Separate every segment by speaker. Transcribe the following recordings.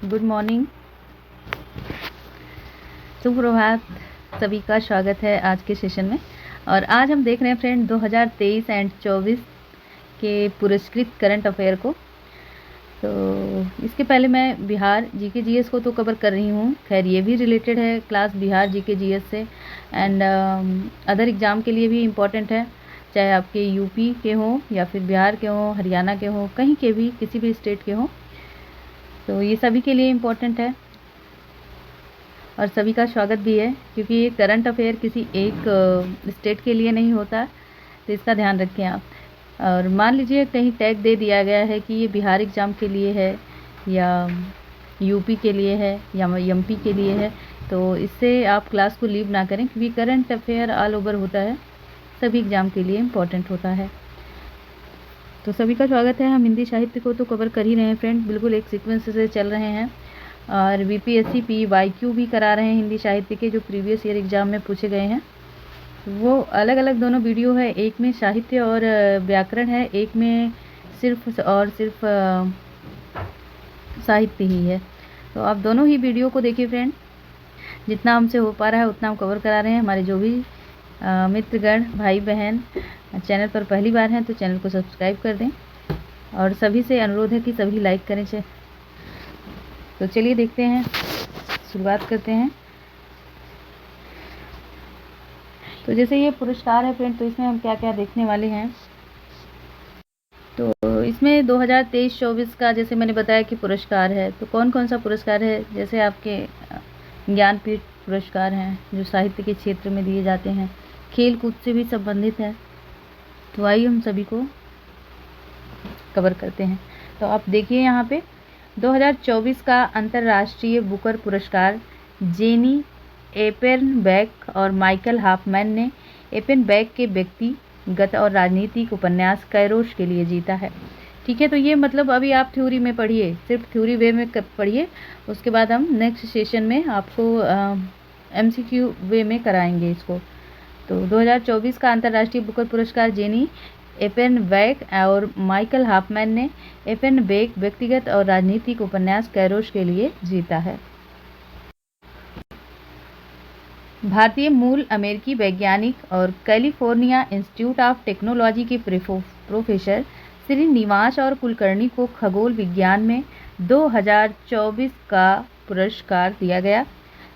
Speaker 1: Good morning, सुप्रभात। सभी का स्वागत है आज के सेशन में। और आज हम देख रहे हैं फ्रेंड 2023 एंड 24 के पुरस्कृत करंट अफेयर को। तो इसके पहले मैं बिहार जीके जीएस को तो कवर कर रही हूँ। खैर ये भी रिलेटेड है क्लास बिहार जीके जीएस से एंड अदर एग्ज़ाम के लिए भी इम्पॉर्टेंट है, चाहे आपके यूपी के हों या फिर बिहार के हों, हरियाणा के हों, कहीं के भी, किसी भी स्टेट के हों। तो ये सभी के लिए इम्पोर्टेंट है और सभी का स्वागत भी है, क्योंकि ये करंट अफेयर किसी एक स्टेट के लिए नहीं होता, तो इसका ध्यान रखें आप। और मान लीजिए कहीं टैग दे दिया गया है कि ये बिहार एग्ज़ाम के लिए है या यूपी के लिए है या एमपी के लिए है, तो इससे आप क्लास को लीव ना करें, क्योंकि करंट अफेयर ऑल ओवर होता है, सभी एग्ज़ाम के लिए इम्पोर्टेंट होता है। तो सभी का स्वागत है। हम हिंदी साहित्य को तो कवर कर ही रहे हैं फ्रेंड, बिल्कुल एक सीक्वेंस से चल रहे हैं। और बीपीएससी PYQ भी करा रहे हैं हिंदी साहित्य के, जो प्रीवियस ईयर एग्ज़ाम में पूछे गए हैं। वो अलग अलग दोनों वीडियो है, एक में साहित्य और व्याकरण है, एक में सिर्फ और सिर्फ साहित्य ही है। तो आप दोनों ही वीडियो को देखिए फ्रेंड, जितना हमसे हो पा रहा है उतना हम कवर करा रहे हैं। हमारे जो भी मित्रगण भाई बहन चैनल पर पहली बार हैं तो चैनल को सब्सक्राइब कर दें, और सभी से अनुरोध है कि सभी लाइक करें। तो चलिए देखते हैं, शुरुआत करते हैं। तो जैसे ये पुरस्कार है फ्रेंड, तो इसमें हम क्या क्या देखने वाले हैं। तो इसमें 2023-24 का जैसे मैंने बताया कि पुरस्कार है, तो कौन कौन सा पुरस्कार है। जैसे आपके ज्ञानपीठ पुरस्कार हैं जो साहित्य के क्षेत्र में दिए जाते हैं, खेल कूद से भी संबंधित है। तो आइए हम सभी को कवर करते हैं। तो आप देखिए यहाँ पे 2024 का अंतर्राष्ट्रीय बुकर पुरस्कार जेनी एपेनबैक और माइकल हाफमैन ने एपेनबैक के व्यक्तिगत और राजनीतिक उपन्यास कैरोश के लिए जीता है। ठीक है, तो ये मतलब अभी आप थ्योरी में पढ़िए, सिर्फ थ्योरी वे में पढ़िए, उसके बाद हम नेक्स्ट सेशन में आपको MCQ वे में कराएंगे इसको। तो 2024 का अंतर्राष्ट्रीय बुकर पुरस्कार जेनी एपेनबैक और माइकल हाफमैन ने एपेनबैक व्यक्तिगत और राजनीतिक उपन्यास कैरोश के लिए जीता है। भारतीय मूल अमेरिकी वैज्ञानिक और कैलिफोर्निया इंस्टीट्यूट ऑफ टेक्नोलॉजी के प्रोफेसर श्रीनिवास और कुलकर्णी को खगोल विज्ञान में 2024 का पुरस्कार दिया गया।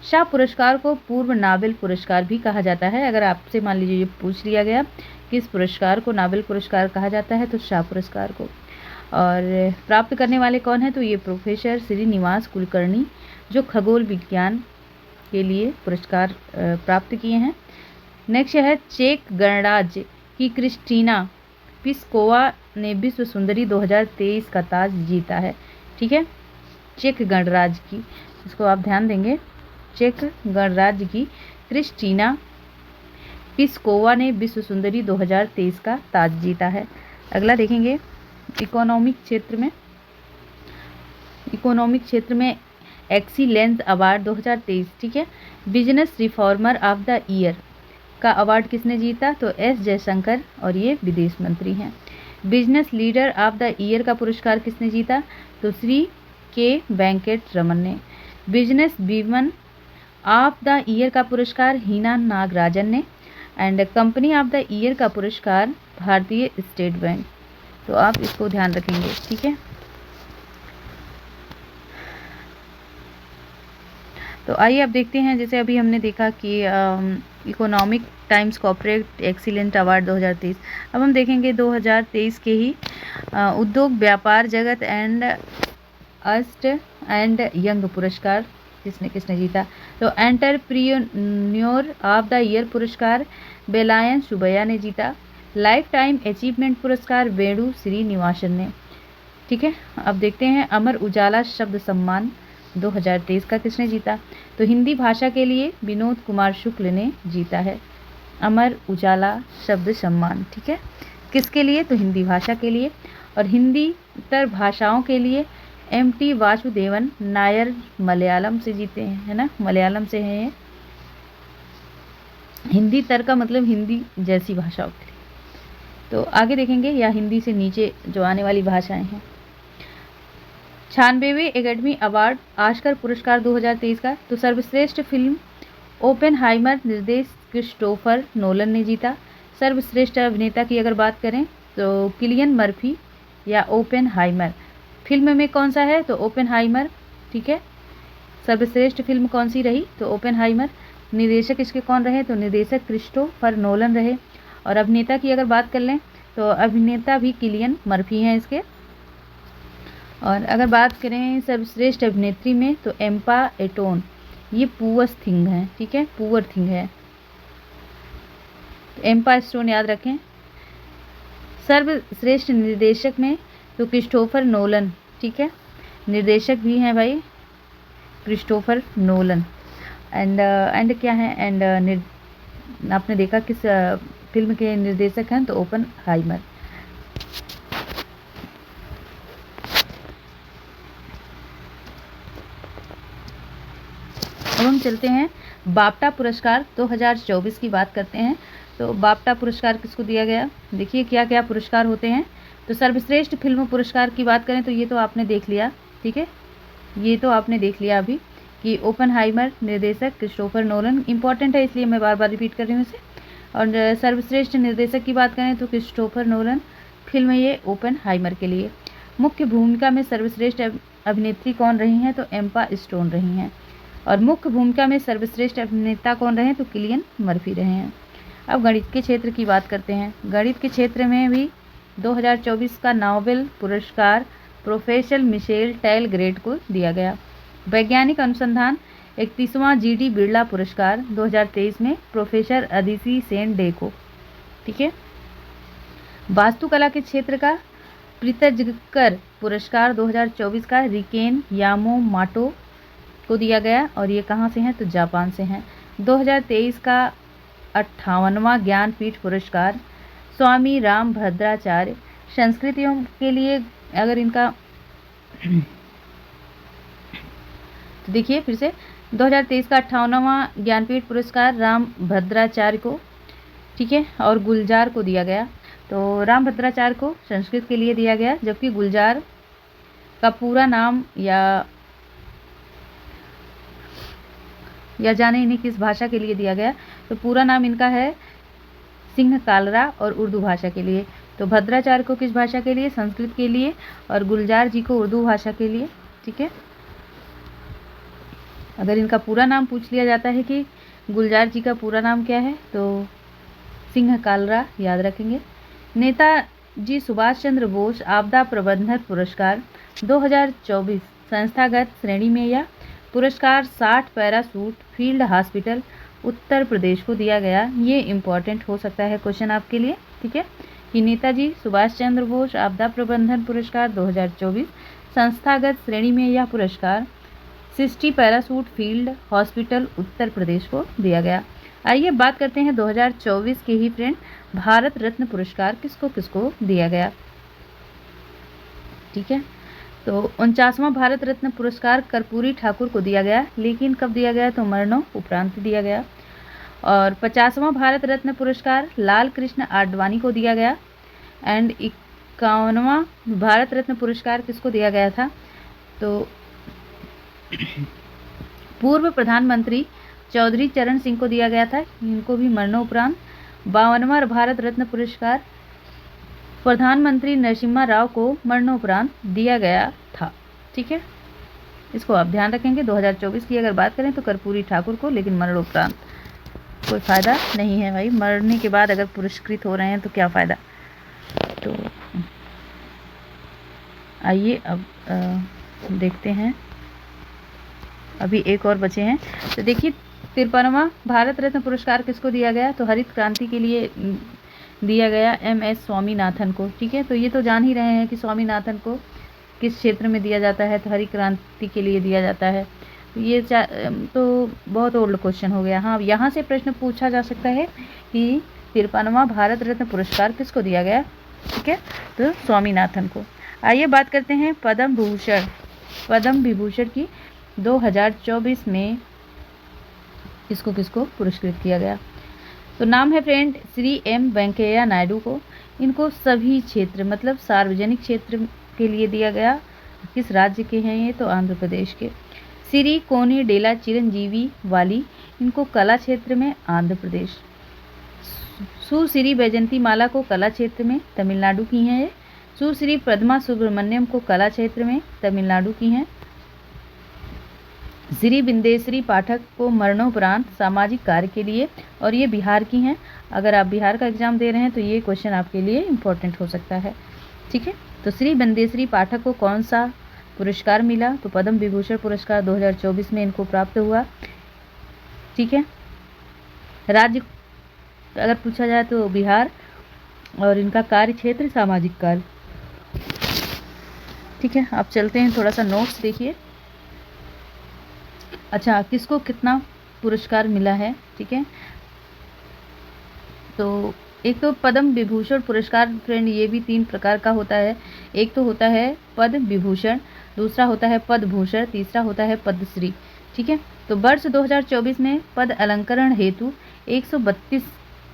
Speaker 1: शाह पुरस्कार को पूर्व नोबेल पुरस्कार भी कहा जाता है। अगर आपसे मान लीजिए ये पूछ लिया गया किस पुरस्कार को नोबेल पुरस्कार कहा जाता है, तो शाह पुरस्कार को। और प्राप्त करने वाले कौन है, तो ये प्रोफेसर श्रीनिवास कुलकर्णी, जो खगोल विज्ञान के लिए पुरस्कार प्राप्त किए हैं। नेक्स्ट है चेक गणराज्य की क्रिस्टीना पिस्कोवा ने विश्व सुंदरी 2023 का ताज जीता है। ठीक है, चेक गणराज्य की, इसको आप ध्यान देंगे, चेक गणराज्य की क्रिस्टीना पिस्कोवा ने विश्व सुंदरी 2023 का ताज जीता है। अगला देखेंगे इकोनॉमिक क्षेत्र में एक्सीलेंस अवार्ड 2023। ठीक है, business reformer of the year का अवार्ड किसने जीता, तो S जयशंकर, और ये विदेश मंत्री हैं। Business leader of the year का पुरस्कार किसने जीता, तो श्री K वेंकट रमन ने। Business women of the year का पुरस्कार हीना नागराजन ने। And company of the year का पुरस्कार भारतीय स्टेट बैंक। तो आप इसको ध्यान रखेंगे। ठीक है, तो आइए अब देखते हैं, जैसे अभी हमने देखा कि economic times corporate excellent award 2023। अब हम देखेंगे 2023 के ही उद्योग व्यापार जगत एंड अर्स्ट एंड यंग पुरस्कार किसने जीता, तो एंटरप्रेन्योर ऑफ द ईयर पुरस्कार बेलायन सुबैया ने जीता। लाइफ टाइम अचीवमेंट पुरस्कार वेणु श्रीनिवासन ने। ठीक है, अब देखते हैं अमर उजाला शब्द सम्मान 2023 का किसने जीता, तो हिंदी भाषा के लिए विनोद कुमार शुक्ल ने जीता है अमर उजाला शब्द सम्मान। ठीक है, किसके लिए, तो हिंदी भाषा के लिए। और हिंदी इतर भाषाओं के लिए MT वासुदेवन नायर मलयालम से जीते हैं, है ना, मलयालम से हैं ये। हिंदी तर का मतलब हिंदी जैसी भाषाओं के लिए। तो आगे देखेंगे, या हिंदी से नीचे जो आने वाली भाषाएं हैं। 96वें एकेडमी अवार्ड ऑस्कर पुरस्कार 2023 का। तो सर्वश्रेष्ठ फिल्म ओपेनहाइमर निर्देश क्रिस्टोफर नोलन ने जीता। सर्वश्रेष्ठ अभिनेता की अगर बात करें तो किलियन मर्फी या ओपेनहाइमर। फिल्म में कौन सा है तो ओपेनहाइमर, ठीक है। सर्वश्रेष्ठ फिल्म कौन सी रही तो ओपेनहाइमर। निर्देशक इसके कौन रहे तो निर्देशक क्रिस्टोफर नोलन रहे। और अभिनेता की अगर बात कर लें तो अभिनेता भी किलियन मर्फी हैं इसके। और अगर बात करें सर्वश्रेष्ठ अभिनेत्री में तो एम्मा स्टोन, ये पुअर थिंग है, ठीक है, पुअर थिंग है, तो एम्मा स्टोन याद रखें। सर्वश्रेष्ठ निर्देशक में तो क्रिस्टोफर नोलन, ठीक है, निर्देशक भी हैं भाई क्रिस्टोफर नोलन। एंड क्या है आपने देखा किस फिल्म के निर्देशक हैं तो ओपेनहाइमर। अब हम चलते हैं बाफ्टा पुरस्कार 2024 की बात करते हैं। तो बाफ्टा पुरस्कार किसको दिया गया, देखिए क्या क्या पुरस्कार होते हैं। तो सर्वश्रेष्ठ फिल्म पुरस्कार की बात करें तो ये तो आपने देख लिया, ठीक है, ये तो आपने देख लिया अभी कि ओपेनहाइमर निर्देशक क्रिस्टोफर नोलन, इंपॉर्टेंट है इसलिए मैं बार बार रिपीट कर रही हूँ इसे। और सर्वश्रेष्ठ निर्देशक की बात करें तो क्रिस्टोफर नोलन, फिल्म ये ओपेनहाइमर के लिए। मुख्य भूमिका में सर्वश्रेष्ठ अभिनेत्री कौन रही हैं तो एम्मा स्टोन रही हैं। और मुख्य भूमिका में सर्वश्रेष्ठ अभिनेता कौन रहे तो किलियन मर्फी रहे हैं। अब गणित के क्षेत्र की बात करते हैं। गणित के क्षेत्र में भी 2024 का नोबेल पुरस्कार प्रोफेसर मिशेल टेल ग्रेट को दिया गया। वैज्ञानिक अनुसंधान 31वां जीडी बिरला पुरस्कार 2023 में प्रोफेसर अदिति सेन डे को, ठीक है। वास्तुकला के क्षेत्र का प्रित्जकर पुरस्कार 2024 का रिकेन यामामोटो को दिया गया और ये कहाँ से हैं तो जापान से हैं। 2023 का 58वां ज्ञानपीठ पुरस्कार स्वामी रामभद्राचार्य संस्कृतियों के लिए अगर इनका तो देखिए फिर से 2023 का 58वां ज्ञानपीठ पुरस्कार रामभद्राचार्य को, ठीक है, और गुलजार को दिया गया। तो रामभद्राचार्य को संस्कृत के लिए दिया गया जबकि गुलजार का पूरा नाम या जाने इन्हें किस भाषा के लिए दिया गया तो पूरा नाम इनका है सिंह कालरा और उर्दू भाषा के लिए। तो भद्राचार्य को किस भाषा के लिए संस्कृत के लिए और गुलजार जी को उर्दू भाषा के लिए, ठीक है। अगर इनका पूरा नाम पूछ लिया जाता है कि गुलजार जी का पूरा नाम क्या है तो सिंह कालरा याद रखेंगे। नेताजी सुभाष चंद्र बोस आपदा प्रबंधन पुरस्कार 2024 संस्थागत श्रेणी में यह पुरस्कार 60 parachute field hospital Uttar Pradesh को दिया गया। ये इम्पॉर्टेंट हो सकता है क्वेश्चन आपके लिए, ठीक है, कि नेताजी सुभाष चंद्र बोस आपदा प्रबंधन पुरस्कार 2024 संस्थागत श्रेणी में यह पुरस्कार 60 parachute field hospital Uttar Pradesh को दिया गया। आइए बात करते हैं 2024 के ही फ्रेंड भारत रत्न पुरस्कार किसको किसको दिया गया, ठीक है। तो 49वां भारत रत्न पुरस्कार कर्पूरी ठाकुर को दिया गया, लेकिन कब दिया गया तो मरणोपरांत दिया गया। और 50वां भारत रत्न पुरस्कार लाल कृष्ण आडवाणी को दिया गया। एंड 51वां भारत रत्न पुरस्कार किसको दिया गया था तो पूर्व प्रधानमंत्री चौधरी चरण सिंह को दिया गया था, इनको भी मरणोपरांत। 52वां भारत रत्न पुरस्कार प्रधानमंत्री नरसिम्हा राव को मरणोपरांत दिया गया था, ठीक है, इसको आप ध्यान रखेंगे। 2024 की अगर बात करें तो कर्पूरी ठाकुर को, लेकिन मरणोपरांत कोई फ़ायदा नहीं है भाई, मरने के बाद अगर पुरस्कृत हो रहे हैं तो क्या फ़ायदा। तो आइए अब देखते हैं, अभी एक और बचे हैं। तो देखिए 53वां भारत रत्न पुरस्कार किसको दिया गया तो हरित क्रांति के लिए दिया गया MS स्वामीनाथन को, ठीक है। तो ये तो जान ही रहे हैं कि स्वामीनाथन को किस क्षेत्र में दिया जाता है तो हरित क्रांति के लिए दिया जाता है। ये तो बहुत ओल्ड क्वेश्चन हो गया। हाँ, यहाँ से प्रश्न पूछा जा सकता है कि 53वां भारत रत्न पुरस्कार किसको दिया गया, ठीक है, तो स्वामीनाथन को। आइए बात करते हैं पद्म भूषण। पद्म विभूषण की 2024 में किसको किसको पुरस्कृत किया गया तो नाम है फ्रेंड श्री M वेंकैया नायडू को। इनको सभी क्षेत्र मतलब सार्वजनिक क्षेत्र के लिए दिया गया किस राज्य के हैं ये? तो आंध्र प्रदेश के। सिरी कोनी डेला चिरंजीवी वाली, इनको कला क्षेत्र में आंध्र प्रदेश। सुश्री बैजंती माला को कला क्षेत्र में तमिलनाडु की हैं ये। सुश्री पद्मा सुब्रमण्यम को कला क्षेत्र में तमिलनाडु की हैं। श्री बिंदेश्वरी पाठक को मरणोपरांत सामाजिक कार्य के लिए, और ये बिहार की हैं। अगर आप बिहार का एग्जाम दे रहे हैं तो ये क्वेश्चन आपके लिए इम्पोर्टेंट हो सकता है। ठीक है, तो श्री बिंदेश्वरी पाठक को कौन सा पुरस्कार मिला? तो पद्म विभूषण पुरस्कार 2024 में इनको प्राप्त हुआ। ठीक है, राज्य अगर पूछा जाए तो बिहार, और इनका कार्य क्षेत्र सामाजिक कार्य। ठीक है, आप चलते हैं, थोड़ा सा नोट्स देखिए। अच्छा, किसको कितना पुरस्कार मिला है? ठीक है, तो एक तो पद्म विभूषण पुरस्कार फ्रेंड, ये भी 3 प्रकार का होता है। एक तो होता है पद्म विभूषण, दूसरा होता है पद्म भूषण, तीसरा होता है पद्मश्री। ठीक है, तो वर्ष 2024 में पद अलंकरण हेतु 132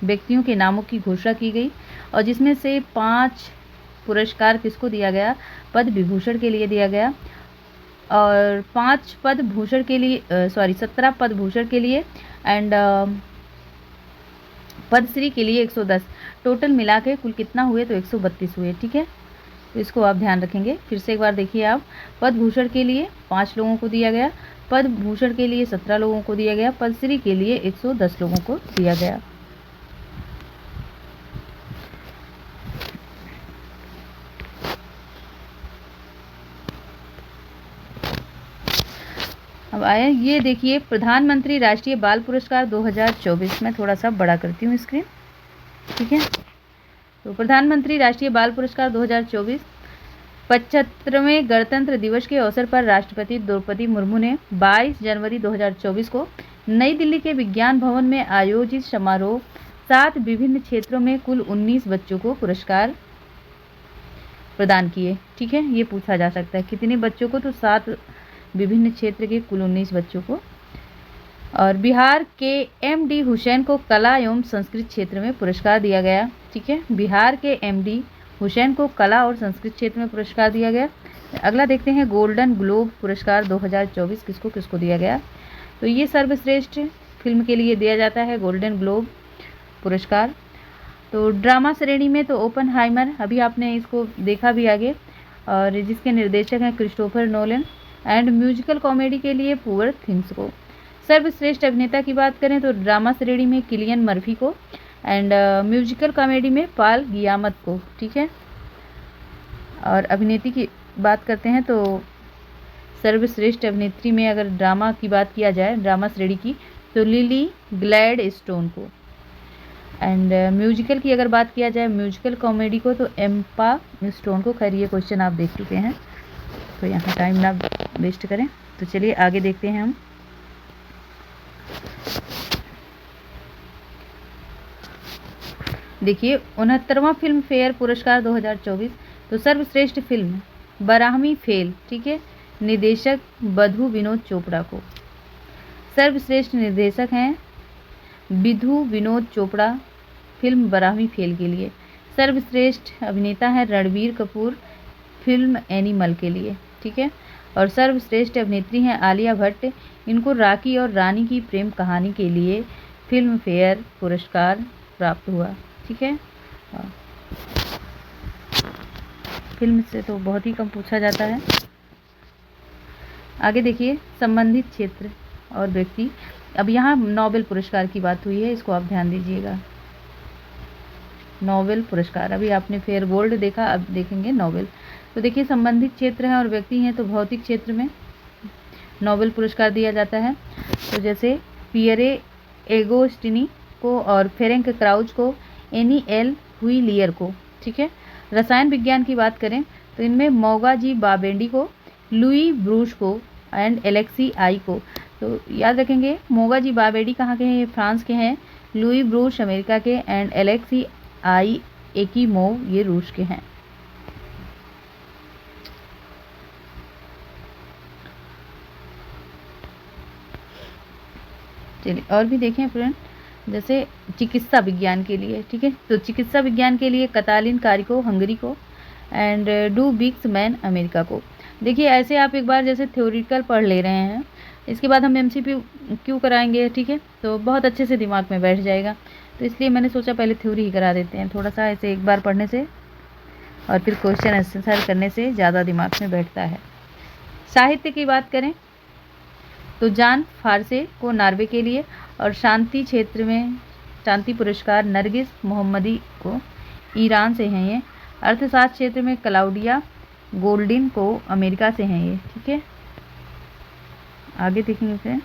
Speaker 1: व्यक्तियों के नामों की घोषणा की गई, और जिसमें से 5 पुरस्कार किसको दिया गया? पद्म विभूषण के लिए दिया गया, और 5 पद्म भूषण के लिए 17 पद्म भूषण के लिए, एंड पद्मश्री के लिए 110। टोटल मिला के कुल कितना हुए? तो 132 हुए। ठीक है, तो इसको आप ध्यान रखेंगे। फिर से एक बार देखिए आप, पद्म भूषण के लिए 5 लोगों को दिया गया, पद्म भूषण के लिए 17 लोगों को दिया गया, पद्मश्री के लिए 110 लोगों को दिया गया। अब आया ये देखिए, प्रधानमंत्री राष्ट्रीय बाल पुरस्कार 2024 में थोड़ा सा बड़ा करती हूँ स्क्रीन। ठीक है, तो प्रधानमंत्री राष्ट्रीय बाल पुरस्कार 2024 75वें गणतंत्र दिवस के अवसर पर राष्ट्रपति द्रौपदी मुर्मू ने 22 जनवरी 2024 को नई दिल्ली के विज्ञान भवन में आयोजित समारोह 7 विभिन्न क्षेत्रों में कुल 19 बच्चों को पुरस्कार प्रदान किए। ठीक है, ये पूछा जा सकता है कितने बच्चों को? तो 7 विभिन्न क्षेत्र के कुल 19 बच्चों को। और बिहार के एमडी हुसैन को कला एवं संस्कृत क्षेत्र में पुरस्कार दिया गया। ठीक है, बिहार के एमडी हुसैन को कला और संस्कृत क्षेत्र में पुरस्कार दिया गया। अगला देखते हैं, गोल्डन ग्लोब पुरस्कार 2024 किसको किसको दिया गया? तो ये सर्वश्रेष्ठ फिल्म के लिए दिया जाता है गोल्डन ग्लोब पुरस्कार। तो ड्रामा श्रेणी में तो ओपनहाइमर, अभी आपने इसको देखा भी आगे, और जिसके निर्देशक हैं Christopher Nolan. And musical comedy के लिए पुअर थिंग्स को। सर्वश्रेष्ठ अभिनेता की बात करें तो ड्रामा श्रेणी में किलियन मर्फी को, एंड म्यूजिकल कॉमेडी में पॉल गियामत को। ठीक है, और अभिनेत्री की बात करते हैं तो सर्वश्रेष्ठ अभिनेत्री में अगर ड्रामा की बात किया जाए, ड्रामा श्रेणी की, तो लिली ग्लैडस्टोन को। एंड म्यूजिकल की अगर बात किया जाए, म्यूजिकल कॉमेडी को, तो एम्मा स्टोन को। खैर ये क्वेश्चन आप देख चुके हैं, तो यहाँ टाइम ना वेस्ट करें। तो चलिए आगे देखते हैं हम। देखिए 69वां फिल्म फेयर पुरस्कार 2024, तो सर्वश्रेष्ठ फिल्म बराहमी फेल। ठीक है, निर्देशक बधू विनोद चोपड़ा को। सर्वश्रेष्ठ निर्देशक हैं विधु विनोद चोपड़ा फिल्म बराहमी फेल के लिए। सर्वश्रेष्ठ अभिनेता है रणबीर कपूर फिल्म एनिमल के लिए। ठीक है, और सर्वश्रेष्ठ अभिनेत्री हैं आलिया भट्ट, इनको राखी और रानी की प्रेम कहानी के लिए फिल्म फेयर पुरस्कार प्राप्त हुआ। ठीक है, फिल्म से तो बहुत ही कम पूछा जाता है। आगे देखिए, संबंधित क्षेत्र और व्यक्ति। अब यहाँ नोबेल पुरस्कार की बात हुई है, इसको आप ध्यान दीजिएगा। नोबेल पुरस्कार, अभी आपने फेयर गोल्ड देखा, अब देखेंगे नोबेल। तो देखिए संबंधित क्षेत्र हैं और व्यक्ति हैं, तो भौतिक क्षेत्र में नोबेल पुरस्कार दिया जाता है। तो जैसे पियरे एगोस्टिनी को और फेरेंक क्राउच को, एनी एल हुइलियर को। ठीक है, रसायन विज्ञान की बात करें तो इनमें मौगा जी बाबेंडी को, लुई ब्रूश को, एंड एलेक्सी आई को। तो याद रखेंगे, मौगा जी बाबेंडी कहाँ के हैं? ये फ्रांस के हैं। लुई ब्रूश अमेरिका के, एंड एलेक्सी आई एकीमोव ये रूस के हैं। चलिए और भी देखें फ्रेंड, जैसे चिकित्सा विज्ञान के लिए। ठीक है, तो चिकित्सा विज्ञान के लिए कतालिन कारिको हंगरी को, एंड डू बिक्स मैन अमेरिका को। देखिए ऐसे आप एक बार जैसे थ्योरिटिकल पढ़ ले रहे हैं, इसके बाद हम MCQ कराएंगे, ठीक है, तो बहुत अच्छे से दिमाग में बैठ जाएगा। तो इसलिए मैंने सोचा पहले थ्योरी ही करा देते हैं, थोड़ा सा ऐसे एक बार पढ़ने से और फिर क्वेश्चन आंसर करने से ज़्यादा दिमाग में बैठता है। साहित्य की बात करें तो जान फारसे को नॉर्वे के लिए, और शांति क्षेत्र में शांति पुरस्कार नरगिस मोहम्मदी को ईरान से हैं ये। अर्थशास्त्र क्षेत्र में क्लाउडिया गोल्डिन को अमेरिका से हैं ये, ठीक है। आगे देखेंगे फिर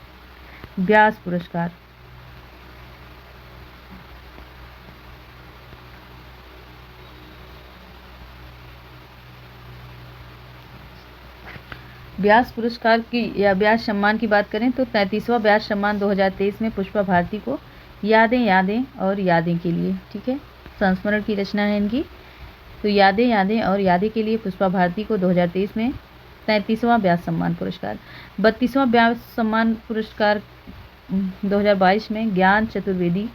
Speaker 1: व्यास पुरस्कार, व्यास पुरस्कार की या व्यास सम्मान की बात करें तो 33वां व्यास सम्मान 2023 में पुष्पा भारती को यादें यादें और यादें के लिए, ठीक है, संस्मरण की रचना है इनकी। तो यादें यादें और यादें के लिए पुष्पा भारती को 2023 में 33वां व्यास सम्मान पुरस्कार। 32वां व्यास सम्मान पुरस्कार 2022 में ज्ञान चतुर्वेदी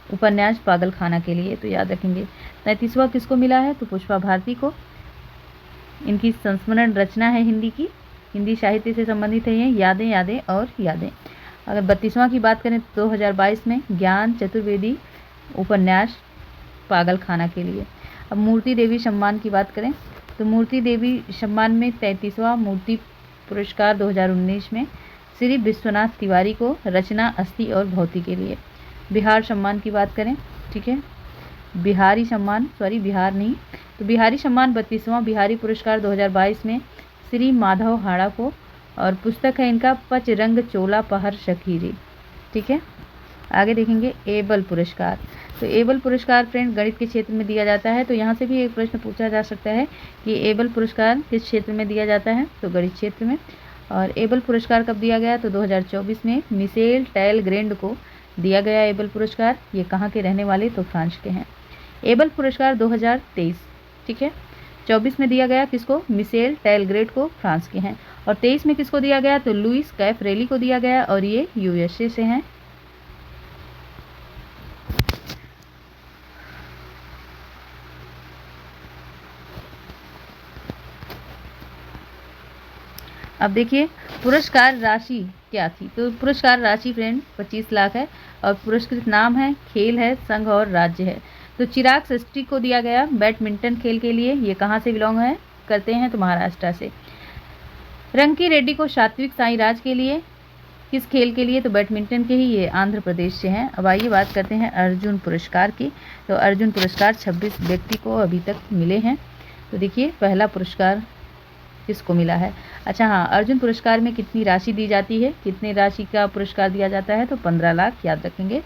Speaker 1: उपन्यास पागलखाना के लिए, तो याद रखेंगे। 33वां किसको मिला है, तो पुष्पा भारती को। इनकी संस्मरण रचना है हिंदी की, हिंदी साहित्य से संबंधित है ये, यादें यादें और यादें। अगर 32वां की बात करें तो 2022 में ज्ञान चतुर्वेदी उपन्यास पागलखाना के लिए। अब मूर्ति देवी सम्मान की बात करें तो मूर्ति देवी सम्मान में 33वां मूर्ति पुरस्कार 2019 में श्री विश्वनाथ तिवारी को रचना अस्थि और भौति के लिए। बिहार सम्मान की बात करें, ठीक है, बिहारी सम्मान, सॉरी बिहार नहीं, तो बिहारी सम्मान 32वां बिहारी पुरस्कार 2022 में श्री माधव हाड़ा को, और पुस्तक है इनका पचरंग चोला पहर शकीरी, ठीक है। आगे देखेंगे एबल पुरस्कार। तो एबल पुरस्कार फ्रेंड गणित के क्षेत्र में दिया जाता है, तो यहाँ से भी एक प्रश्न पूछा जा सकता है कि एबल पुरस्कार किस क्षेत्र में दिया जाता है, तो गणित क्षेत्र में। और एबल पुरस्कार कब दिया गया, तो 2024 में मिशेल टैलग्रेंड को दिया गया एबल पुरस्कार। ये कहाँ के रहने वाले, तो फ्रांस के हैं। एबल पुरस्कार 2023, ठीक है, 24 में दिया गया किसको, मिशेल टैलग्रेंड को, फ्रांस के हैं। और 23 में किसको दिया गया, तो लुइस कैफरेली को दिया गया, और ये USA से हैं। अब देखिए पुरस्कार राशि क्या थी, तो पुरस्कार राशि फ्रेंड 25 लाख है, और पुरस्कृत नाम है, खेल है, संघ और राज्य है। तो चिराग शेट्टी को दिया गया बैडमिंटन खेल के लिए, ये कहाँ से बिलोंग है करते हैं, तो महाराष्ट्र से। रंकी रेड्डी को सात्विक साईराज के लिए, किस खेल के लिए, तो बैडमिंटन के ही, ये आंध्र प्रदेश से हैं। अब आइए बात करते हैं अर्जुन पुरस्कार की। तो अर्जुन पुरस्कार 26 व्यक्ति को अभी तक मिले हैं। तो देखिए पहला पुरस्कार किसको मिला है, अच्छा हाँ, अर्जुन पुरस्कार में कितनी राशि दी जाती है, कितने राशि का पुरस्कार दिया जाता है, तो 15 लाख, याद रखेंगे।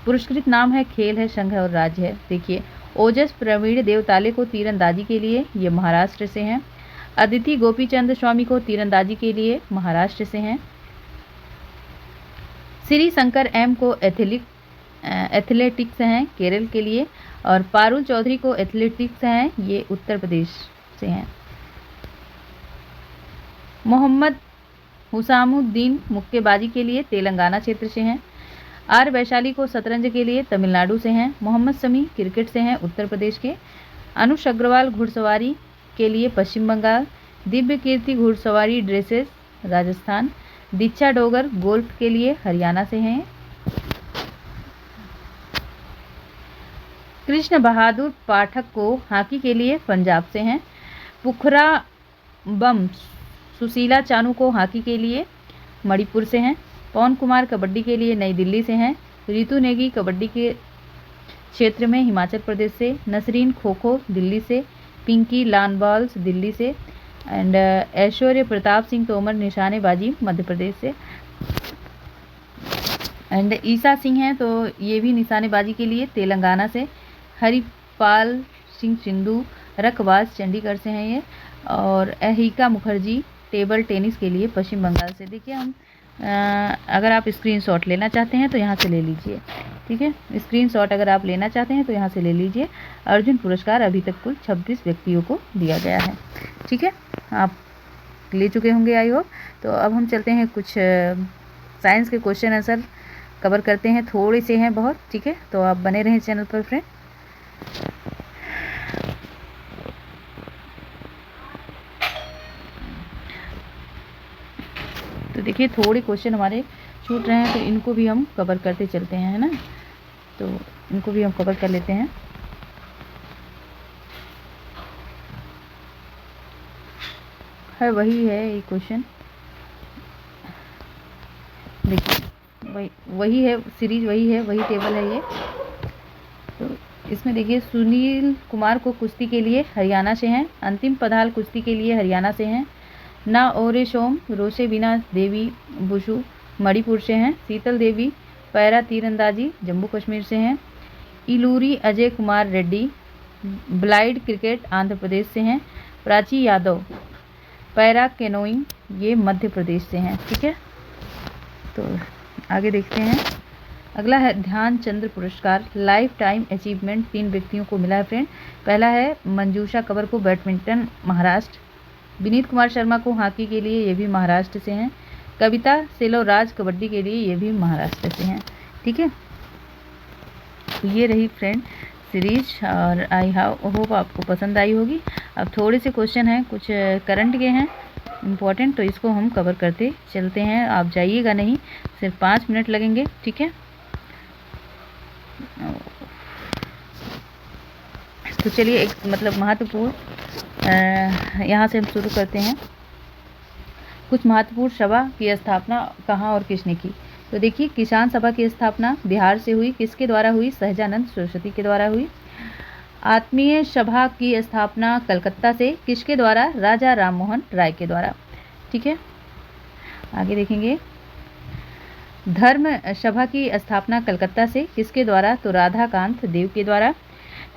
Speaker 1: पुरस्कृत नाम है, खेल है, संघ है और राज्य है। देखिए ओजस प्रवीण देवताले को तीरंदाजी के लिए, ये महाराष्ट्र से हैं। अदिति गोपीचंद स्वामी को तीरंदाजी के लिए महाराष्ट्र से हैं। श्री शंकर M को एथलेटिक्स हैं, केरल के लिए। और पारुल चौधरी को एथलेटिक्स हैं, ये उत्तर प्रदेश से हैं। मोहम्मद हुसामुद्दीन मुक्केबाजी के लिए तेलंगाना क्षेत्र से हैं। आर वैशाली को शतरंज के लिए तमिलनाडु से हैं। मोहम्मद शमी क्रिकेट से हैं, उत्तर प्रदेश के। अनुष अग्रवाल घुड़सवारी के लिए पश्चिम बंगाल। दिव्य कीर्ति घुड़सवारी ड्रेसेस राजस्थान। दीक्षा डोगर गोल्फ के लिए हरियाणा से हैं। कृष्ण बहादुर पाठक को हॉकी के लिए पंजाब से हैं। पुखरा बम सुशीला चानू को हॉकी के लिए मणिपुर से हैं। पवन कुमार कबड्डी के लिए नई दिल्ली से हैं। रितु नेगी कबड्डी के क्षेत्र में हिमाचल प्रदेश से। नसरीन खो खो दिल्ली से। पिंकी लानबॉल्स दिल्ली से। एंड ऐश्वर्य प्रताप सिंह तोमर निशानेबाजी मध्य प्रदेश से। एंड ईसा सिंह हैं, तो ये भी निशानेबाजी के लिए तेलंगाना से। हरिपाल सिंह सिंधु रकबाज चंडीगढ़ से हैं ये। और अहिका मुखर्जी टेबल टेनिस के लिए पश्चिम बंगाल से। देखिए हम अगर आप स्क्रीनशॉट लेना चाहते हैं तो यहाँ से ले लीजिए, ठीक है, स्क्रीनशॉट अगर आप लेना चाहते हैं तो यहाँ से ले लीजिए। अर्जुन पुरस्कार अभी तक कुल 26 व्यक्तियों को दिया गया है, ठीक है, आप ले चुके होंगे आई होप। तो अब हम चलते हैं, कुछ साइंस के क्वेश्चन आंसर कवर करते हैं, थोड़े से हैं बहुत, ठीक है, तो आप बने रहें चैनल पर फ्रेंड। तो देखिए थोड़े क्वेश्चन हमारे छूट रहे हैं, तो इनको भी हम कवर करते चलते हैं, है ना। तो इनको भी हम कवर कर लेते हैं। है वही है ये क्वेश्चन, देखिए वही है सीरीज, वही है, वही टेबल है ये। तो इसमें देखिए सुनील कुमार को कुश्ती के लिए हरियाणा से हैं, अंतिम पधाल कुश्ती के लिए हरियाणा से हैं, ना ओरे सोम रोसे बिना देवी बुशु मणिपुर से हैं, शीतल देवी पैरा तीरंदाजी जम्मू कश्मीर से हैं, इलूरी अजय कुमार रेड्डी ब्लाइंड क्रिकेट आंध्र प्रदेश से हैं, प्राची यादव पैरा कैनोइंग ये मध्य प्रदेश से हैं। ठीक है, तो आगे देखते हैं। अगला है ध्यानचंद्र पुरस्कार लाइफ टाइम अचीवमेंट 3 व्यक्तियों को मिला है फ्रेंड। पहला है मंजूषा कंवर को बैडमिंटन महाराष्ट्र, विनीत कुमार शर्मा को हॉकी के लिए ये भी महाराष्ट्र से हैं, कविता सेलोराज कबड्डी के लिए ये भी महाराष्ट्र से हैं। ठीक है, तो ये रही फ्रेंड सीरीज, और आई होप आपको पसंद आई होगी। अब थोड़े से क्वेश्चन हैं, कुछ करंट के हैं इम्पोर्टेंट, तो इसको हम कवर करते चलते हैं। आप जाइएगा नहीं, सिर्फ 5 मिनट लगेंगे। ठीक है, तो चलिए एक मतलब महत्वपूर्ण यहाँ से हम शुरू करते हैं। कुछ महत्वपूर्ण सभा की स्थापना कहाँ और किसने की। तो देखिए किसान सभा की स्थापना बिहार से हुई, किसके द्वारा हुई, सहजानंद सरस्वती के द्वारा हुई। आत्मीय सभा की स्थापना कलकत्ता से, किसके द्वारा, राजा राम मोहन राय के द्वारा। ठीक है, आगे देखेंगे। धर्म सभा की स्थापना कलकत्ता से, किसके द्वारा, तो राधाकांत देव के द्वारा।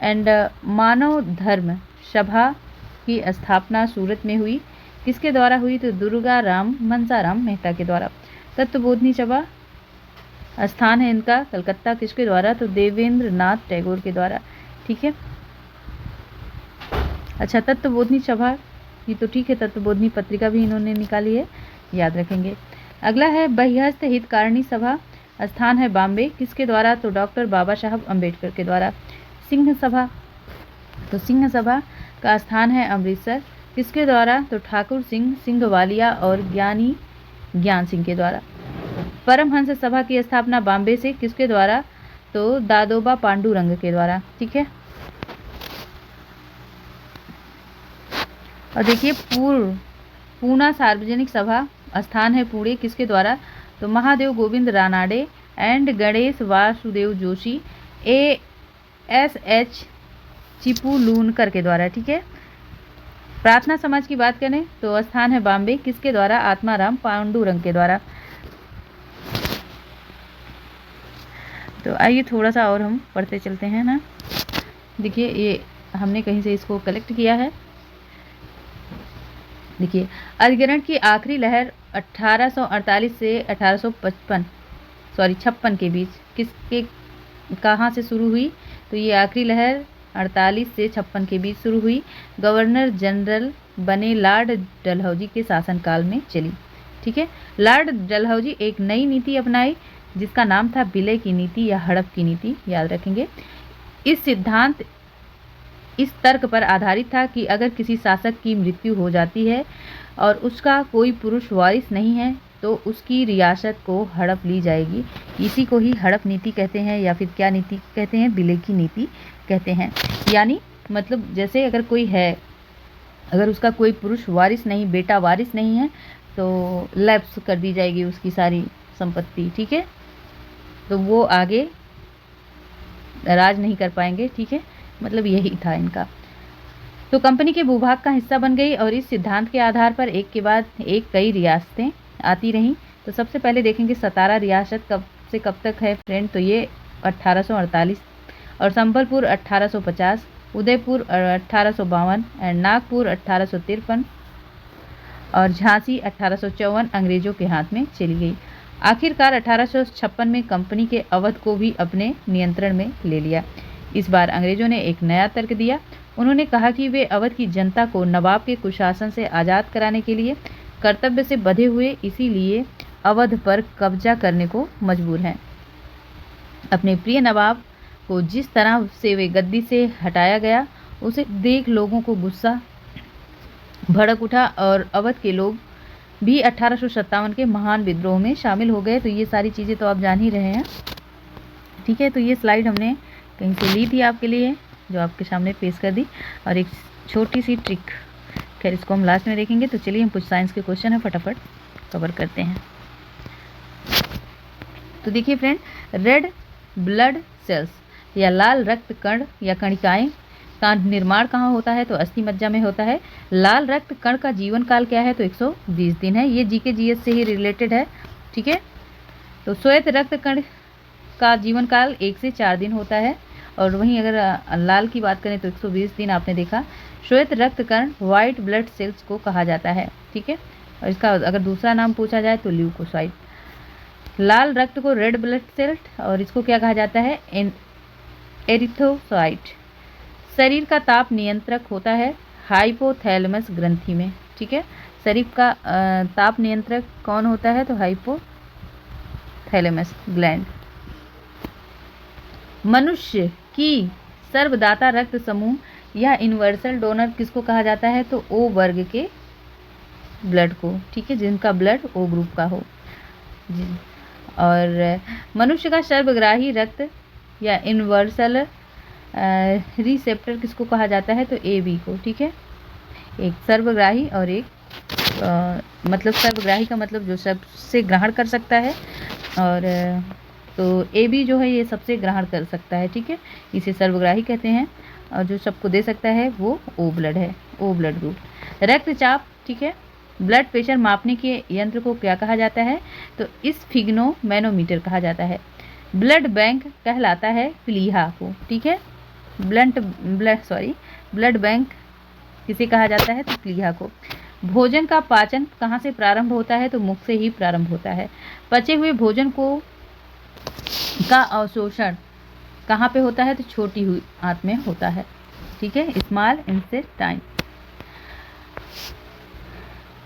Speaker 1: एंड मानव धर्म सभा की स्थापना सूरत में हुई, किसके द्वारा हुई, तो दुर्गा राम मनसाराम मेहता के द्वारा। तत्वबोधिनी सभा स्थान है इनका कलकत्ता, किसके द्वारा, तो देवेंद्र नाथ टैगोर के द्वारा। ठीक है, अच्छा तत्वबोधिनी सभा ये तो ठीक है, तत्वबोधिनी पत्रिका भी इन्होंने निकाली है, याद रखेंगे। अगला है बहिहस्त हितकारिणी सभा, स्थान है बॉम्बे, किसके द्वारा, तो डॉक्टर बाबा साहब अम्बेडकर के द्वारा। सिंह सभा, तो सिंह सभा का स्थान है अमृतसर, किसके द्वारा, तो ठाकुर सिंह सिंघवालिया और ज्ञानी ज्ञान सिंह के द्वारा। परमहंस सभा की स्थापना बॉम्बे से, किसके द्वारा, तो दादोबा पांडुरंग के द्वारा। ठीक है, और देखिए पूना सार्वजनिक सभा स्थान है पुणे, किसके द्वारा, तो महादेव गोविंद रानाडे एंड गणेश वासुदेव जोशी ASH चिपुलूनकर के द्वारा। ठीक है, प्रार्थना समाज की बात करें तो स्थान है बॉम्बे, किसके द्वारा, आत्माराम पांडुरंग के द्वारा। तो आइए थोड़ा सा और हम पढ़ते चलते हैं ना। देखिए ये हमने कहीं से इसको कलेक्ट किया है। देखिए अधिग्रहण की आखिरी लहर 1848 से 1856 के बीच किसके कहाँ से शुरू हुई, तो ये आखिरी लहर 48 से 56 के बीच शुरू हुई। गवर्नर जनरल बने लॉर्ड डलहौजी के शासनकाल में चली। ठीक है, लॉर्ड डलहौजी एक नई नीति अपनाई जिसका नाम था विलय की नीति या हड़प की नीति, याद रखेंगे। इस सिद्धांत इस तर्क पर आधारित था कि अगर किसी शासक की मृत्यु हो जाती है और उसका कोई पुरुष वारिस नहीं है तो उसकी रियासत को हड़प ली जाएगी। इसी को ही हड़प नीति कहते हैं, या फिर क्या नीति कहते हैं, विलय की नीति कहते हैं। यानी मतलब जैसे अगर कोई है, अगर उसका कोई पुरुष वारिस नहीं, बेटा वारिस नहीं है, तो लैप्स कर दी जाएगी उसकी सारी संपत्ति। ठीक है, तो वो आगे राज नहीं कर पाएंगे। ठीक है, मतलब यही था इनका। तो कंपनी के भूभाग का हिस्सा बन गई और इस सिद्धांत के आधार पर एक के बाद एक कई रियासतें आती रहीं। तो सबसे पहले देखेंगे सतारा रियासत कब से कब तक है फ्रेंड, तो ये 1848, और संबलपुर 1850, उदयपुर 1852 एंड नागपुर 1853 और झांसी 1854 अंग्रेजों के हाथ में चली गई। आखिरकार 1856 में कंपनी के अवध को भी अपने नियंत्रण में ले लिया। इस बार अंग्रेजों ने एक नया तर्क दिया। उन्होंने कहा कि वे अवध की जनता को नवाब के कुशासन से आज़ाद कराने के लिए कर्तव्य से बंधे हुए, इसीलिए अवध पर कब्जा करने को मजबूर हैं। अपने प्रिय नवाब को जिस तरह से वे गद्दी से हटाया गया, उसे देख लोगों को गुस्सा भड़क उठा और अवध के लोग भी 1857 के महान विद्रोह में शामिल हो गए। तो ये सारी चीज़ें तो आप जान ही रहे हैं, ठीक है। तो ये स्लाइड हमने कहीं से ली थी आपके लिए, जो आपके सामने पेश कर दी, और एक छोटी सी ट्रिक, खैर इसको हम लास्ट में देखेंगे। तो चलिए हम कुछ साइंस के क्वेश्चन है फटाफट कवर करते हैं। तो देखिए फ्रेंड, रेड ब्लड सेल्स या लाल रक्त कण या कणिकाएं का निर्माण कहाँ होता है? तो अस्थि मज्जा में होता है। लाल रक्त कण का जीवन काल क्या है? तो 120 दिन है। ये जीके जीएस से ही रिलेटेड है, ठीक है। तो श्वेत रक्त कण का जीवन काल 1 से 4 दिन होता है, और वहीं अगर लाल की बात करें तो 120 दिन आपने देखा। श्वेत रक्त कण व्हाइट ब्लड सेल्स को कहा जाता है, ठीक है। और इसका अगर दूसरा नाम पूछा जाए तो ल्यूकोसाइट। लाल रक्त को रेड ब्लड सेल, और इसको क्या कहा जाता है? एरिथ्रोसाइट। शरीर का ताप नियंत्रक होता है हाइपोथैलेमस ग्रंथि में, ठीक है। शरीर का ताप नियंत्रक कौन होता है? तो हाइपोथैलेमस ग्लैंड। मनुष्य की सर्वदाता रक्त समूह या यूनिवर्सल डोनर किसको कहा जाता है? तो ओ वर्ग के ब्लड को, ठीक है, जिनका ब्लड ओ ग्रुप का हो। और मनुष्य का सर्वग्राही रक्त या यूनिवर्सल रिसेप्टर किसको कहा जाता है? तो ए बी को, ठीक है। एक सर्वग्राही और एक मतलब सर्वग्राही का मतलब जो सबसे ग्रहण कर सकता है, और तो ए बी जो है ये सबसे ग्रहण कर सकता है, ठीक है, इसे सर्वग्राही कहते हैं। और जो सबको दे सकता है वो ओ ब्लड है, ओ ब्लड ग्रुप। रक्तचाप, ठीक है, ब्लड प्रेशर मापने के यंत्र को क्या कहा जाता है? तो स्फिग्नोमैनोमीटर कहा जाता है। ब्लड बैंक कहलाता है प्लीहा को, ठीक है। ब्लड बैंक किसे कहा जाता है? तो प्लीहा को। भोजन का पाचन कहाँ से प्रारंभ होता है? तो मुख से ही प्रारंभ होता है। पचे हुए भोजन को का अवशोषण कहाँ पे होता है? तो छोटी हुई आंत में होता है, ठीक है, स्मॉल इंटेस्टाइन।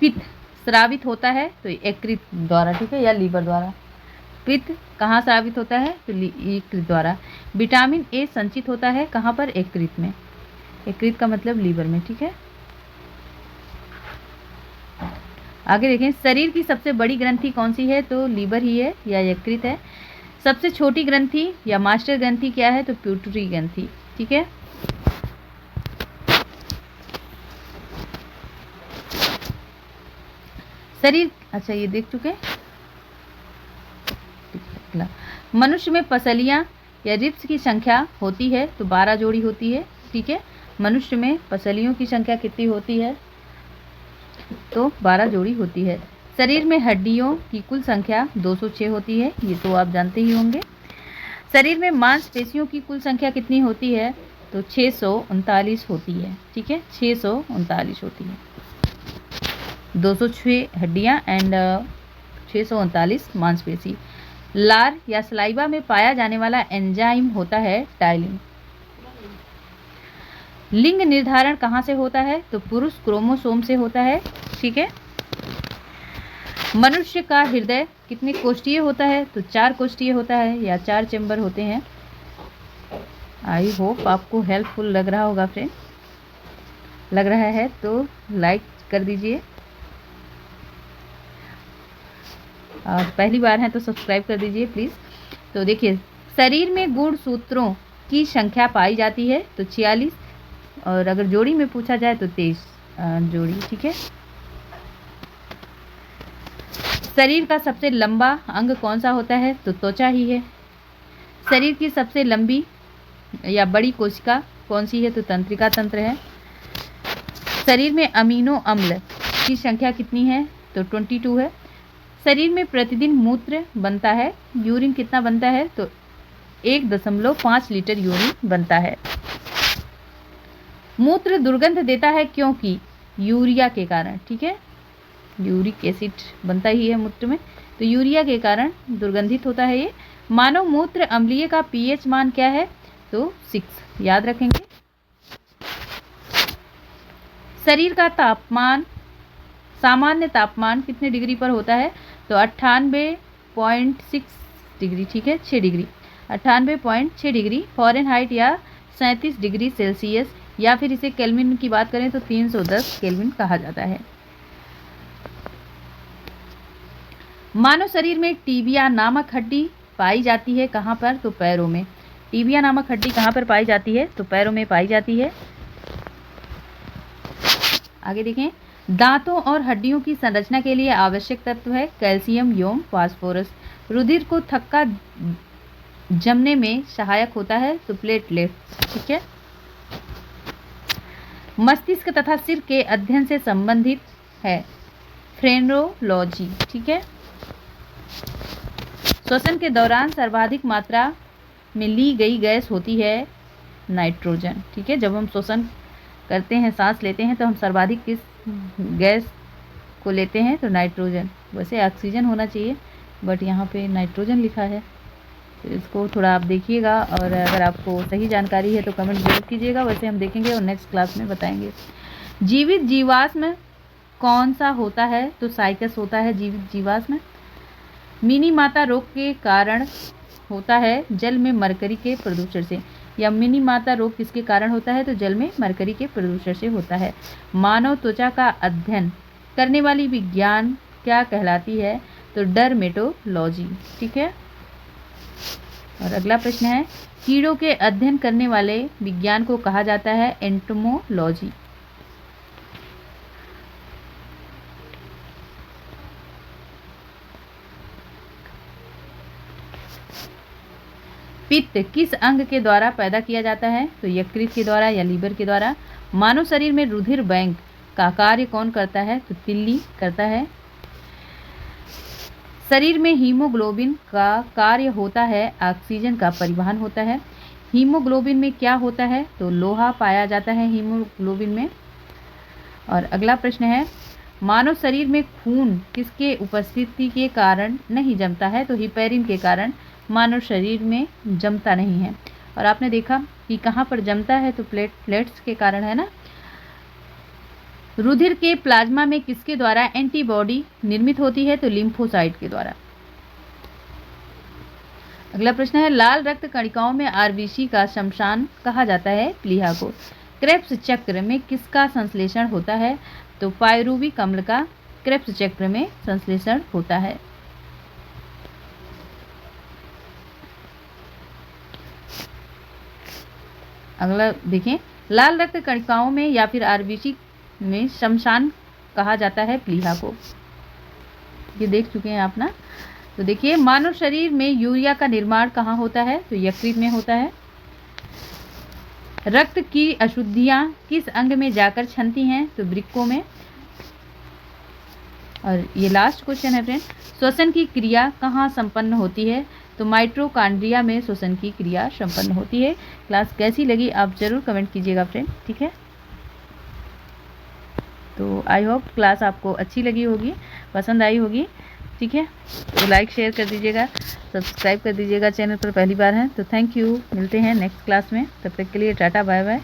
Speaker 1: पित्त स्रावित होता है तो यकृत द्वारा, ठीक है, या लीवर द्वारा। पित्त कहाँ स्रावित होता है? तो यकृत द्वारा। विटामिन ए संचित होता है कहाँ पर? यकृत में। यकृत का मतलब लीवर में, ठीक है। आगे देखें, शरीर की सबसे बड़ी ग्रंथि कौन सी है? तो लीवर ही है या यकृत है। सबसे छोटी ग्रंथि या मास्टर ग्रंथि क्या है? तो प्यूटरी ग्रंथि, ठीक है। शरीर, अच्छा ये देख चुके। मनुष्य में पसलियां या रिब्स की संख्या होती है तो 12 जोड़ी होती है, ठीक है। मनुष्य में पसलियों की संख्या कितनी होती है? तो 12 जोड़ी होती है। शरीर में हड्डियों की कुल संख्या 206 होती है, ये तो आप जानते ही होंगे। शरीर में मांसपेशियों की कुल संख्या कितनी होती है? तो 639 होती है, ठीक है, 639 होती है। 206 हड्डियां एंड 639 मांसपेशी। लार या सलाइवा में पाया जाने वाला एंजाइम होता है टाइलिन। लिंग निर्धारण कहाँ से होता है? तो पुरुष क्रोमोसोम से होता है, ठीक है। मनुष्य का हृदय कितने कोष्ठीय होता है? तो 4 कोष्ठीय होता है या 4 चैम्बर होते हैं। आई होप आपको हेल्पफुल लग रहा होगा फ्रेंड। लग रहा है तो लाइक कर दीजिए, और पहली बार है तो सब्सक्राइब कर दीजिए प्लीज़। तो देखिए, शरीर में गुणसूत्रों की संख्या पाई जाती है तो 46, और अगर जोड़ी में पूछा जाए तो 23 जोड़ी, ठीक है। शरीर का सबसे लंबा अंग कौन सा होता है? तो त्वचा ही है। शरीर की सबसे लंबी या बड़ी कोशिका कौन सी है? तो तंत्रिका तंत्र है। शरीर में अमीनो अम्ल की संख्या कितनी है? तो 22 है। शरीर में प्रतिदिन मूत्र बनता है, यूरिन कितना बनता है? तो 1.5 लीटर यूरिन बनता है। मूत्र दुर्गंध देता है क्योंकि यूरिया के कारण, ठीक है, यूरिक एसिड बनता ही है मूत्र में, तो यूरिया के कारण दुर्गंधित होता है ये। मानव मूत्र अम्लीय का पीएच मान क्या है? तो 6, याद रखेंगे। शरीर का तापमान, सामान्य तापमान कितने डिग्री पर होता है? तो 98.6 डिग्री, ठीक है, 6 डिग्री, 98.6 डिग्री फ़ारेनहाइट या 37 डिग्री सेल्सियस, या फिर इसे केल्विन की बात करें तो 310 केल्विन कहा जाता है। मानव शरीर में टीबिया नामक हड्डी पाई जाती है कहाँ पर? तो पैरों में। टीबिया नामक हड्डी कहाँ पर पाई जाती है? तो पैरों में पाई जाती है। आगे देखें, दांतों और हड्डियों की संरचना के लिए आवश्यक तत्व है कैल्शियम एवं फास्फोरस। रुधिर को थक्का जमने में सहायक होता है तो प्लेटलेट। ठीक है। मस्तिष्क तथा सिर के अध्ययन से संबंधित है फ्रेनोलॉजी। ठीक है। श्वसन के दौरान सर्वाधिक मात्रा में ली गई गैस होती है नाइट्रोजन। ठीक है। जब हम श्वसन करते हैं, सांस लेते हैं, तो हम सर्वाधिक किस गैस को लेते हैं? तो नाइट्रोजन। वैसे ऑक्सीजन होना चाहिए बट यहाँ पे नाइट्रोजन लिखा है, तो इसको थोड़ा आप देखिएगा और अगर आपको सही जानकारी है तो कमेंट जरूर कीजिएगा। वैसे हम देखेंगे और नेक्स्ट क्लास में बताएंगे। जीवित जीवाश्म कौन सा होता है? तो साइकस होता है जीवित जीवाश्म। मिनी माता रोग के कारण होता है जल में मरकरी के प्रदूषण से, या मिनी माता रोग किसके कारण होता है? तो जल में मरकरी के प्रदूषण से होता है। मानव त्वचा का अध्ययन करने वाली विज्ञान क्या कहलाती है? तो डर्मेटोलॉजी। ठीक है। और अगला प्रश्न है, कीड़ों के अध्ययन करने वाले विज्ञान को कहा जाता है एंटोमोलॉजी। पित्त किस अंग के द्वारा पैदा किया जाता है? तो यकृत के द्वारा या लीवर के द्वारा। मानव शरीर में रुधिर बैंक का कार्य कौन करता है? तो तिल्ली करता है। शरीर में हीमोग्लोबिन का कार्य होता है ऑक्सीजन का परिवहन होता है। हीमोग्लोबिन में क्या होता है? तो लोहा पाया जाता है हीमोग्लोबिन में। और अगला प्रश्न है, मानव शरीर में खून किसके उपस्थिति के कारण नहीं जमता है? तो हिपैरिन के कारण मानव शरीर में जमता नहीं है। और आपने देखा कि कहाँ पर जमता है? तो प्लेटलेट्स के कारण है ना। रुधिर के प्लाज्मा में किसके द्वारा एंटीबॉडी निर्मित होती है? तो लिम्फोसाइट के द्वारा। अगला प्रश्न है, लाल रक्त कणिकाओं में आरबीसी का शमशान कहा जाता है प्लीहा को। क्रेब्स चक्र में किसका संश्लेषण होता है? तो पायरुविक अम्ल का क्रेब्स चक्र में संश्लेषण होता है। अगला देखें, लाल रक्त कणिकाओं में या फिर आरबीसी में शमशान कहा जाता है प्लीहा को। ये देख चुके हैं आप ना। तो देखिए, मानव शरीर में यूरिया का निर्माण कहाँ होता है? तो यकृत में होता है। रक्त की अशुद्धियाँ किस अंग में जाकर छनती हैं? तो वृक्कों में। और ये लास्ट क्वेश्चन है फ्रेंड, श्वसन की क्रिया कहाँ संपन्न होती है? तो माइटोकॉन्ड्रिया में श्वसन की क्रिया संपन्न होती है। क्लास कैसी लगी आप जरूर कमेंट कीजिएगा फ्रेंड। ठीक है। तो आई होप क्लास आपको अच्छी लगी होगी, पसंद आई होगी। ठीक है। तो लाइक शेयर कर दीजिएगा, सब्सक्राइब कर दीजिएगा। चैनल पर पहली बार हैं तो थैंक यू। मिलते हैं नेक्स्ट क्लास में, तब तक के लिए टाटा बाय बाय।